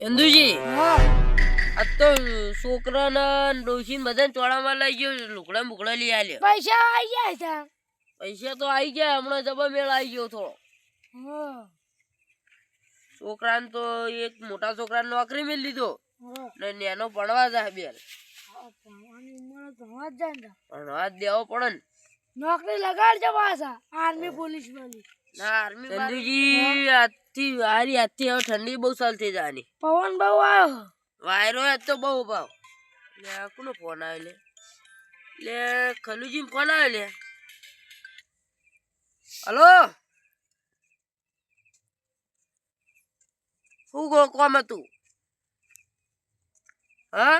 ચંદુજી હા આ તો છોકરાના ડોશીને બધાને ચોળામાં લઈ ગયો લુકડા મુકડા લઈ આલ્યો પૈસા આવી ગયા છે. પૈસા તો આવી ગયા હમણાં જબર મેળ આવી ગયો થોડો હા છોકરાને તો એક મોટા છોકરાને નોકરી મેળ લીધો હા ને નેનો ભણવા જાય બેન ભણવાની ઉંમર ભણવા જ જાય ને. ભણવા જ દેવો પડે ને નોકરી લગાડજો પાછા આર્મી પોલીસ વાળી. ના આર્મી ચંદુજી આજથી આજથી હવે ઠંડી બહુ સાલ થઈ જવાની પવન બહુ આવ્યો. વાયરો આજ તો બહુ ભાવ લે કોનો ફોન આવ્યો લે ખલુજી ફોન આવ્યો લે હલો શું ગો કોમ હતું હા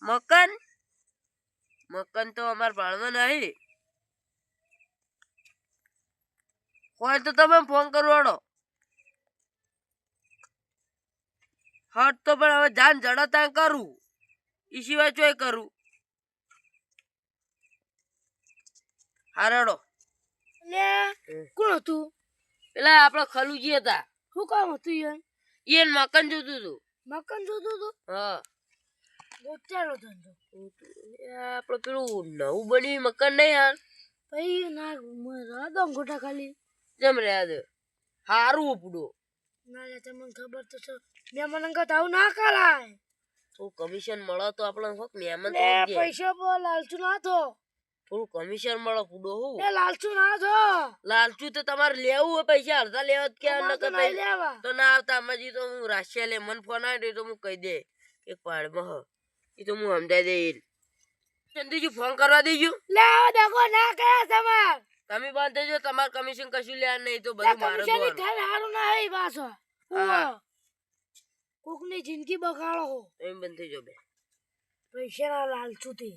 મકાન મકાન તો અમાર ભાણમાં નહીં હોય તો તમે ફોન કરવાડો હટ તો પણ હવે જાન જડતા કરું એ સિવાય ચોય કરું હારડો લે કોણ હતું? પેલા આપડા ખલુજી હતા શું કામ હતું યાર? એને મકાન જોતું હતું મકાન જોતું હતું. હા ગોચારો ધંધો આપડે પેલું નવું બન્યું મકાન નહીં હાલ ભાઈ ના રાદો ગોટા ખાલી જેમ રહ્યા દે હારું ઉપડો ના લે તમને ખબર તો છે મેં મને કહું આવું ના કરાય. થોડું કમિશન મળે તો આપણે હોક મહેમાન લે પૈસા પર લાલચુ ના થો. થોડું કમિશન મળે પૂડો હું એ લાલચુ ના થો. લાલચું તો તમારે લેવું હોય પૈસા અડધા લેવા જ ક્યાં અમારે તો ન નહીં લેવા. તો ના આવતા અમાજી તો હું રાશિયા લે મન ફોન આવ્યો તો હું કહી દે એક પાડમાં હ એ તો હું સમજાઈ દે ચંદુજી ફોન કરવા દેજો લે આવો દેખો ના કયા તમાર તમે બંધ થઈ જાઓ તમારે કમિશન કશું લેવા નહીં તો બધું મારે કમિશન જોવાનું. ઘર હારું ના હઈ પાછો. હા. કોકની જિંદગી બગાડો હો. એમ બંધ થઈ જાઓ બે પૈસા ના લાલચુ થી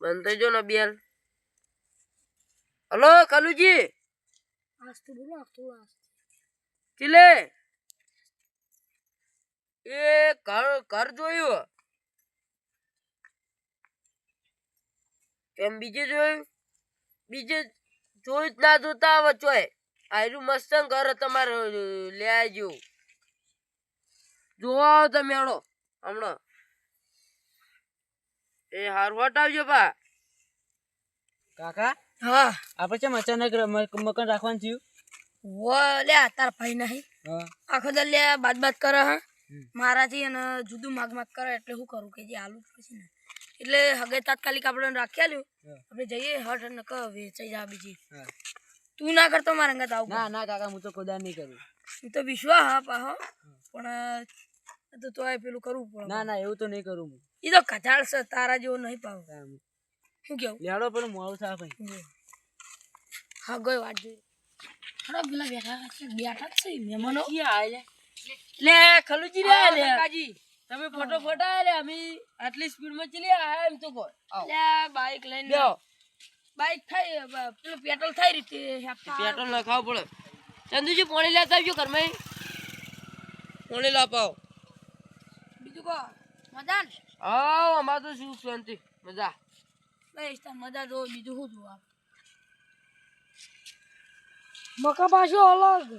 બંધ થઈ જાઓ ને બેલ હલો કલુજી આસ્તે બોલો થોડું આસ્તે. ચીલે એ ઘર જોયું કેમ બીજે જોયું બીજે જોયું જ ના જોતા આવે ચોય આયરું મસ્ત ઘર તમારે લે આવજો જોવા આવો તમે હેડો હમણાં એ હારું હટાવજો બા કાકા હા આપણે કેમ અચાનક મકાન રાખવાનું થયું? વો લે તાર ભાઈ નહીં હા આખો દર લે બાત કરે હા મારાથી અને જુદું માગ કરે એટલે શું કરું કે જે આલુ પછી ને એટલે હગે તાત્કાલિક આપણે રાખી આલ્યું આપણે જઈએ હટ ને ક વેચાઈ જા બીજી હા. તું ના કરતો મારા અંગત આવું ના ના કાકા હું તો ખુદા નહીં કરું. તું તો વિશ્વાસ હા પાહો પણ તો તોય પેલું કરવું પડે. ના ના એવું તો નહીં કરું હું. એ તો કચાળ છે તારા જેવો નહીં પાવ શું કેવું લેડો પણ મોડું થાય ભાઈ. હા ગઈ વાત જોઈ ખરા પેલા બેઠા છે બેઠા જ છે મહેમાનો લે ખલુજી રે લે કાજી તમે ફટોફટ આયા લે અમે આટલી સ્પીડ માં ચલી આયા એમ તો કો લે બાઈક લઈને બેહો બાઈક થઈ પેલું પેટ્રોલ થઈ રીતે પેટ્રોલ નખાવ પડે ચંદુજી પાણી લેતા આવજો ઘરમાં પાણી લાપાવ બીજું કો મજા ને આવ અમાર તો શું શાંતિ મજા બસ તાર મજા જો બીજું શું જોવા મકા પાછું અલગ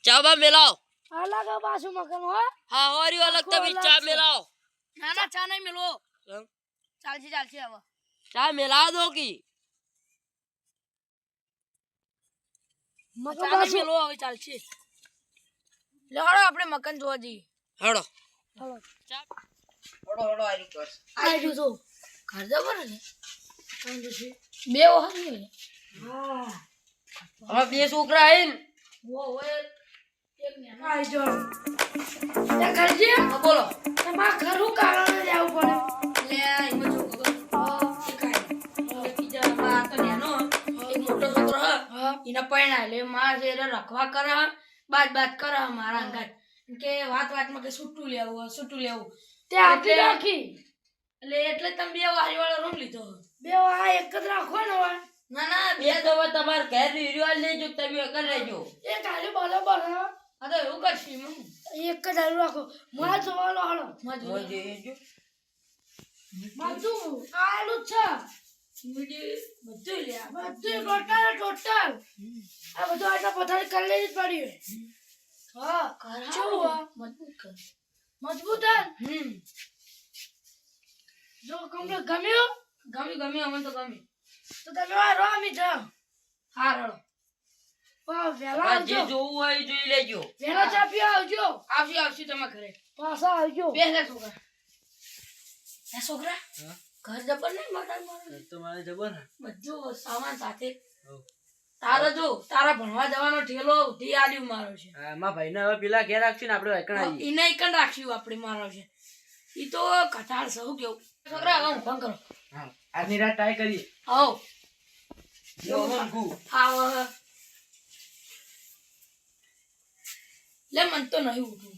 ચા બા મેલાવ અલગ પાછું મકાન હોય હા હોરી અલગ તમે ચા મેલાવ ના ના ચા નહીં મેલો ચાલશે ચાલશે હવે ચા મેલાવ દો કી મકાન પાછું મેલો હવે ચાલશે લેડો આપણે મકાન જોવા જઈએ હેડો હાલો ચા હેડો આરી કર આઈ જો ઘર જબર ને બે વખત નહીં હા હવે બે છોકરા આઈન વો ઓય એક ને આઈ જો તે કરજે બોલો તમાર ઘરું કારણ જાવું પડે લે એમાં જો બીજા બા તો નેનો એક મોટો છોકરો હ એના પૈણા લે માર છે રખવા કરે બાત કરે મારા અંગાત કે વાતમાં કે છૂટું લેવું તે આટલી રાખી એટલે તમે બે વારી વાળો રૂમ લીધો બે આ એક જ રાખો ને હવે ના ના બે દવા તમાર ઘર રિવાજ લેજો તમે કર લેજો એ કાલે બરાબર હા આ તો એવું કરશી હું એક જ હાલ રાખો માર જોવાનો હાલો મોય જેજો બધું આલું છે બધું લે બધું ટોટલ આ બધું આટલા પથારી કરી લેવી જ પડી હા કર મજબૂત હે જો કમ્પ્લીટ ગમ્યું અમને તો ગમ્યું તો તમે આ રો અમે જાઓ હા રડો વેલા જે આવજો જોવું હોય એ જોઈ લેજો વેલા ચા પીવા આવજો આવશું તમારા ઘરે પાછા આવજો બે છોકરા હા ઘર જબર નહીં મકાન મારું તો મારે જબર હે બધું સામાન સાથે હો. તારા ભણવા જવાનો ઠેલો ઉધી આલ્યું મારો છે હા મારા ભાઈને હવે પેલા ઘેર રાખશું ને આપણે એકણ આવીએ એને એકન રાખ્યું આપણે મારો છે ઈ તો કથાળ સહુ કેવું છોકરા હવે હું કરો હા આજની રાત ટ્રાય કરીએ આવો જો મંગુ આવો લે મન તો નહીં ઉઠું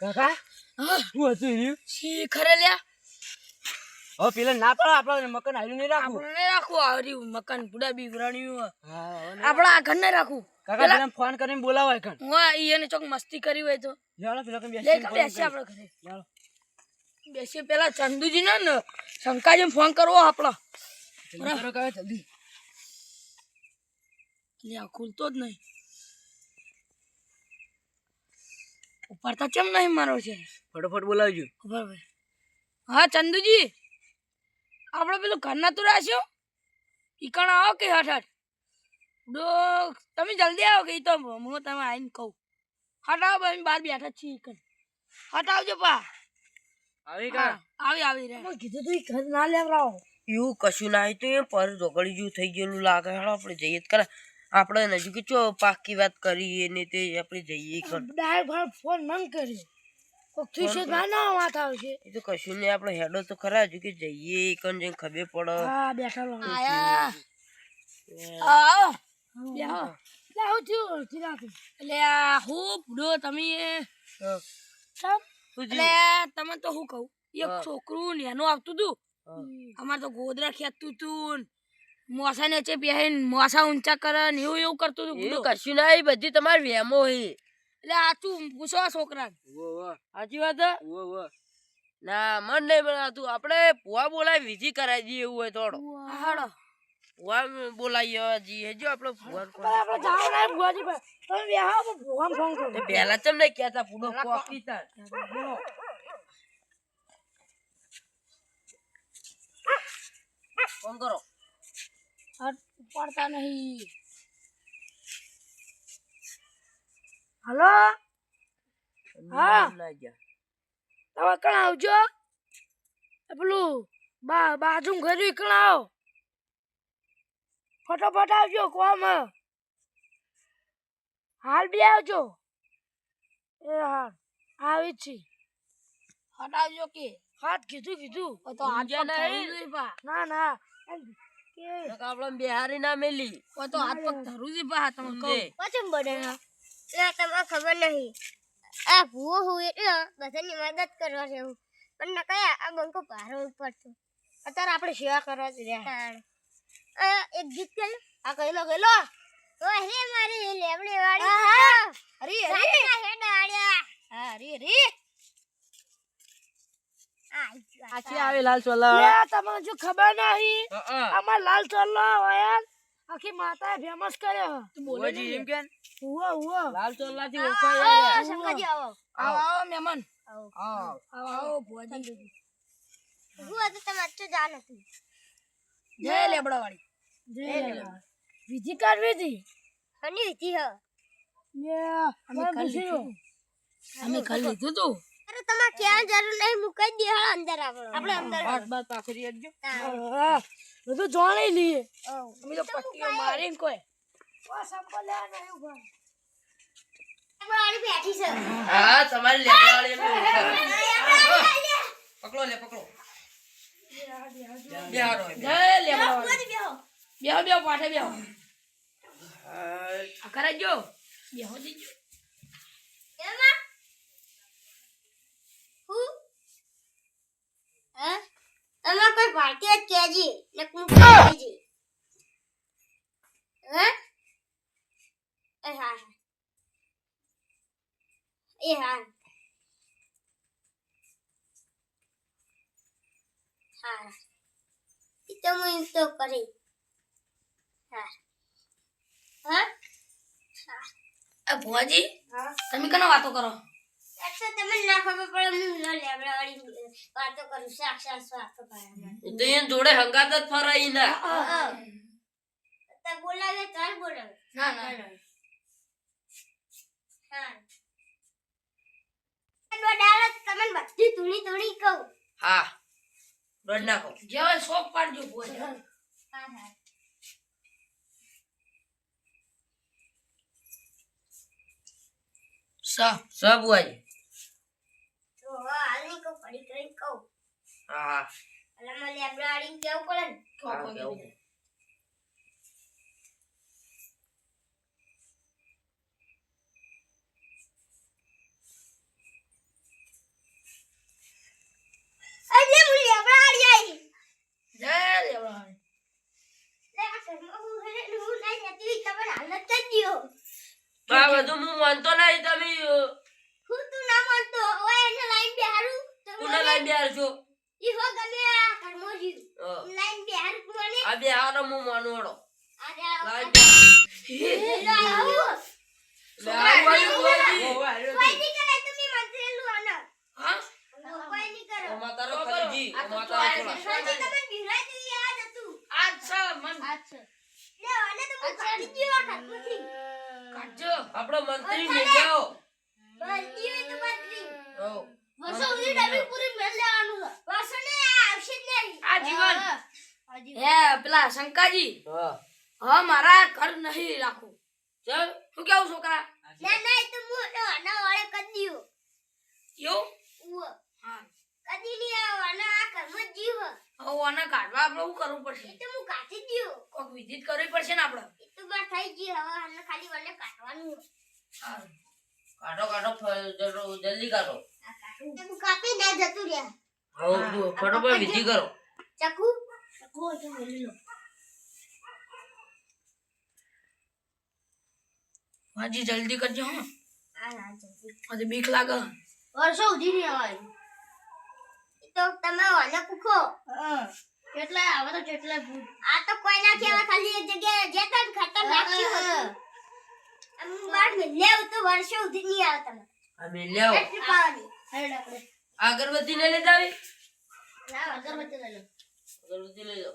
કાકા શું હતું એનું શીખરે લ્યા હવે પેલા ના પાડો આપણે મકાન હાલ્યું નહીં રાખવું આપણે નહીં રાખવું આવરી મકાન પૂડા બી ઉરાણ્યું હા આપણે આ ઘર નહીં રાખવું કાકા પેલા ફોન કરીને બોલાવો એકણ હું ઈ એને ચોક મસ્તી કરી હોય તો જાણો પેલા કઈ લે બેસી આપણે ઘરે જાણો બેસી પેલા ચંદુજી ને શંકાજી ફોન કરવો આપણો જલ્દી કરો કાકા જલ્દી લ્યા ખુલતો જ નહીં ઉપરતા કેમ નહીં મારો છે ફટોફટ બોલાવજો બરાબર હા ચંદુજી આપણે પેલું ઘરના તો રાખ્યો ઈકણ આવો કે હઠ ડો તમે જલ્દી આવો કે ઈ તો હું તમે આવીને કહું હટ આવો અમે બહાર બેઠા છીએ ઈકણ હટ આવજો પા આવી હા, આવી રે કીધું તું ઘર ના લેવરાવો એવું કશું ના તો એ પર ઝઘડી જેવું થઈ ગયેલું લાગે હેડો આપણે જઈએ જ ખરા આપણે નજીક ચો પાકી વાત કરીએ ને તે આપણે જઈએ કર ડાયરેક્ટ ફોન મન કર્યો કોક થશે ના વાત આવશે એ તો કશું નહીં આપણે હેડો તો ખરા હજુ કે જઈએ કન જઈને ખબર પડે હા બેઠા લો આયા આવો બેહો લે હું થયું થીરાતું એટલે હું બડો તમે હા. સમ શું એટલે થયું? તમે તો હું કહું એક હા. છોકરું નેનું આવતું તું હા. અમાર તો ગોદરા ખેંચતું તું મોસા નીચે બેહીને મોસા ઊંચા કરે ને એવું કરતું તું એવું બુડો કશું ના એ બધી તમારી વેમો હે એટલે આચું પૂછો આ છોકરા સાચી વાત હે? ના મન નહીં બનાવતું આપણે ભુવા બોલાવી વિધિ કરાવી દઈએ એવું હોય થોડો હાડો ભુવા બોલાવીએ જઈએ જો આપણે ભુવા આપણે જાવ ના ભુવાજી ભાઈ તમે બેહો હું ભુવાને ફોન કરું પહેલા ચમ નહીં કહેતા પૂડો કોકી તાર ફોન કરો હટ ઉપાડતા નહીં હલો હા. ના જા તમે કણ આવજો પેલું બાજુ ઘર કણ આવો ફટાફટ આવજો કોમ હાલ બી આવજો એ હા આવી જ છી હટ આવજો કે હાથ કીધું તો હાથ ઊંઝા પગ નહીં? ધરું જ પા ના એમ કે આપણે બિહારી ના મેલી તો હાથ પગ ધરું જ પા તમે કહો ઊંઝે. પછી બને તમને ખબર નહીં આ ભૂવો હું એટલે બધાની મદદ કરવા છે હું પણ ના કયા આ બંકો ભારો ઉપર છું અત્યારે આપણે સેવા કરવા જ રહ્યા એક ગીત ગાયું આ કઈલો કઈલો ઓય રે મારી લેબડી વાળી હરી હરી રાતના હેડ આડ્યા હા હરી હરી આખી આવે લાલ ચોલા લે તમને જો ખબર નહીં અમાર લાલ ચોલ્લો હોય આખી માતાએ ફેમસ કર્યો તું બોલે ઓજી એમ કે હુવા હુવા લાલ ચોલા થી ઓળખાય શંકરજી આવો આવો આવો મહેમાન આવ આવો આવો ભુવાજી હું હતું તમે અચ્છું જાણ હતું જય લેબડા વાળી જય લેબડા વિધિ કર વિધિ હની વિધિ હ અમે ખાલી લીધું તું અરે તમારે ક્યાં જરૂર નહીં મુકાઈ દે હાલ અંદર આપણે અંદર બાત બાત પાખરી એકજો બધું જોણી લઈએ ઓ અમે તો પટ્ટીઓ મારીને કોઈ ઓ સંપલ લેવા નહીં ઉભા વાળી બેઠી છે હા તમારી લેબડાવાળી એમ પકડો લે પકડો બિહારો જય લેબડા વાળી બેહો બેહો પાઠે બેહો આ કરાજો બેહો દીજો એમાં હું આમાં કોઈ ભારતીય કેજી ને કુંજી એ હા એ હા હા ito mo yung to kari હા હા આ ભુવાજી હા તમે કનો વાતો કરો अच्छा તમને ના ખબર પડે હું ન લેબડા વાળી વાતો કરું સાક્ષાત વાતો કરા તો એન જોડે હંગાત જ ફરાઈ ના તો બોલાવે ચાલ બોલાવે ના ના હા તો ડાળો તમને બધી ધૂણી કહું હા રોડ નાખો જેવા શોક પાડજો ભુવાજી હા હા સબ હોય તો હાલ ની કહું પડી કરીને કહું હા એટલે મને લેબડા વાળી કેવું પડે ને હા કેવું એટલે હું લેબડા વાળી આવી જય લેબડા વાળી લે આ ઘરમાં હું હે ને હું નહીં જતી તમને હાલત જ દિયો બા બધું હું માનતો નહીં તમે હું તું ના માનતો ઓય એને લાઈન બેહારું કોને લઈ બેહાર છો ઈ હો ગમે આ ઘરમાં જીવ લાઈન બેહારું કોને આ બે હારો હું માનવડો અરે લાઈન કોઈ નહીં કરે તમે મંત્રેલું આના હા કોઈ નહીં કરે માતારો ખરીજી માતારો ખોલા કોઈ તમે બિરાઈ દી આ જતું આજ છે મન અચ્છા લે આને તો હું કાઢી દીવા ખાતમાંથી કાઢજો આપણો મંત્રી લઈ જાઓ બનતી હોય તો મંત્રી હો વસો ઉધી ડબલ પૂરી મેલ લેવાનું છે વસો ને આવશે જ નહીં આ જીવન હે પેલા શંકાજી હા હા મારા ઘર નહીં રાખું ચલ શું કેવું છોકરા ના ના એ તો હું આના વાળે કરી દીયો એવું ઉવ હા કદી નહીં આવો આના આ ઘરમાં જ જીવ હવે આને કાઢવા આપણે શું કરવું પડશે એ તો હું કાઢી દીયો કોઈક વિધિત કરવી પડશે ને આપણે એ તો બસ થઈ ગઈ હવે આને ખાલી વને કાઢવાનું હા કાઢો કાઢો જલ્દી કાઢો આ કાઢું તો હું કાપી ના જતું રહ્યા હો ફટોફટ વિધિ કરો ચકુ ચકુ તો મેલી લો હાજી જલ્દી કરજો હા આ ના જલ્દી આજે બીક લાગે વર્ષો ઉધી નહીં આવે એ તો તમે ઓને પૂછો કેટલા આવે તો કેટલા ભૂત આ તો કોઈ ના કહેવા ખાલી એક જગ્યાએ જતા ને ખતરનાક છે આમ બાર મે લેવ તો વર્ષો ઉધી નહીં આવે તમે આ મે લેવો એટલી પાવાની હેડ આપણે અગરબત્તી ને લઈ જાવી ના અગરબત્તી લઈ લો અગરબત્તી લઈ લો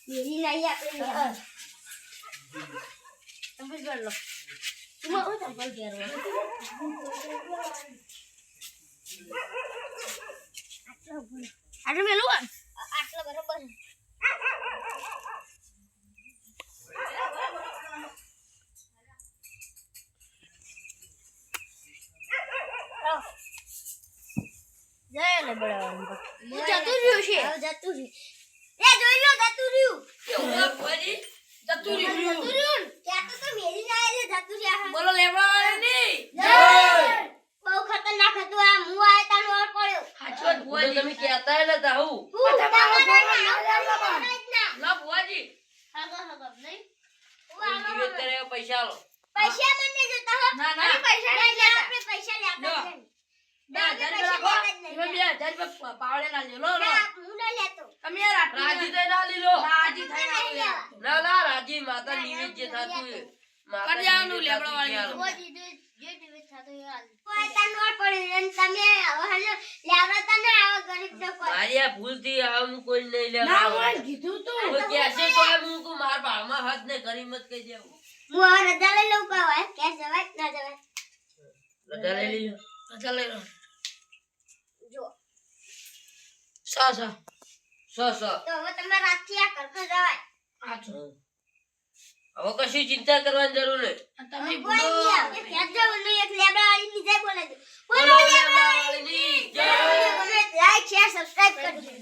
મેરી નહીં આપણે તમે જોઈ લો તું હું ચંપલ પહેરવા આટલું મેલું આટલો બરોબર જય ને બળવા જતું રહ્યું છે જતું રહ્યું જોઈ લો જતું રહ્યું કેવું ભુવાજી જતું રહ્યું જતું રહ્યું ત્યાં તો મેરી ના આવે જતું રહ્યા બોલો લેબડા વાળી જય બહુ ખતરનાક હતું આ હું આય તાનો ઓર પડ્યો સાચો જ તો ભુવાજી તમે કહેતા ને તાહુ હું તમારો લા ભુવાજી નિવેદ કરે એવા પૈસા આલો. પૈસા મને જોતા હો ના ના પૈસા નહીં લેતા આપણે પૈસા લેતા લો. જ નહીં. 2000 રૂપિયા રાખો તમે 2000 રૂપિયા પાવડે ના લ્યો લો લો ના, હું નહીં લેતો તમે યાર આટલું રાજી થઈને આ લીધો. રાજી થઈને આવો નહીં યાર. લેવા. ના ના રાજી માતા નિવેદ જે થાતું એ. માતા કરી દેવાનું નિવેદ લેબડો થાતું વાળી એ આલો. કોઈ દીધું જે ટીવી થતો એ હાલ. કોઈ તને નોટ પડી અને તમે હવે લેવડાતા ના આવા ગરીબને કોઈ. મારી આ ભૂલથી આ હું કોઈ નહીં ના લેવા. હું કીધું તું કોઈ કહેશે તો એમ હું કહું મારા ભાળમાં હાથ ને કરી મત કહી દેવું. હું હવે રજા લઈ લઉં કહું હે કે જવાય કે ના જવાય રજા લઈ લીધો. અચ્છા લઈ લો જો સા સા તો હવે તમે રાતથી આ કરતો જવાય આછો હવે કશું ચિંતા કરવાની જરૂર નહીં. તમે કોઈ ભૂલો નહીં આવે ત્યાં જવાનું એક લેબડાવાળી ની જય બોલે છે બોલો લેબડાવાળીની જય. લાઈક શેર સબસ્ક્રાઇબ કરજો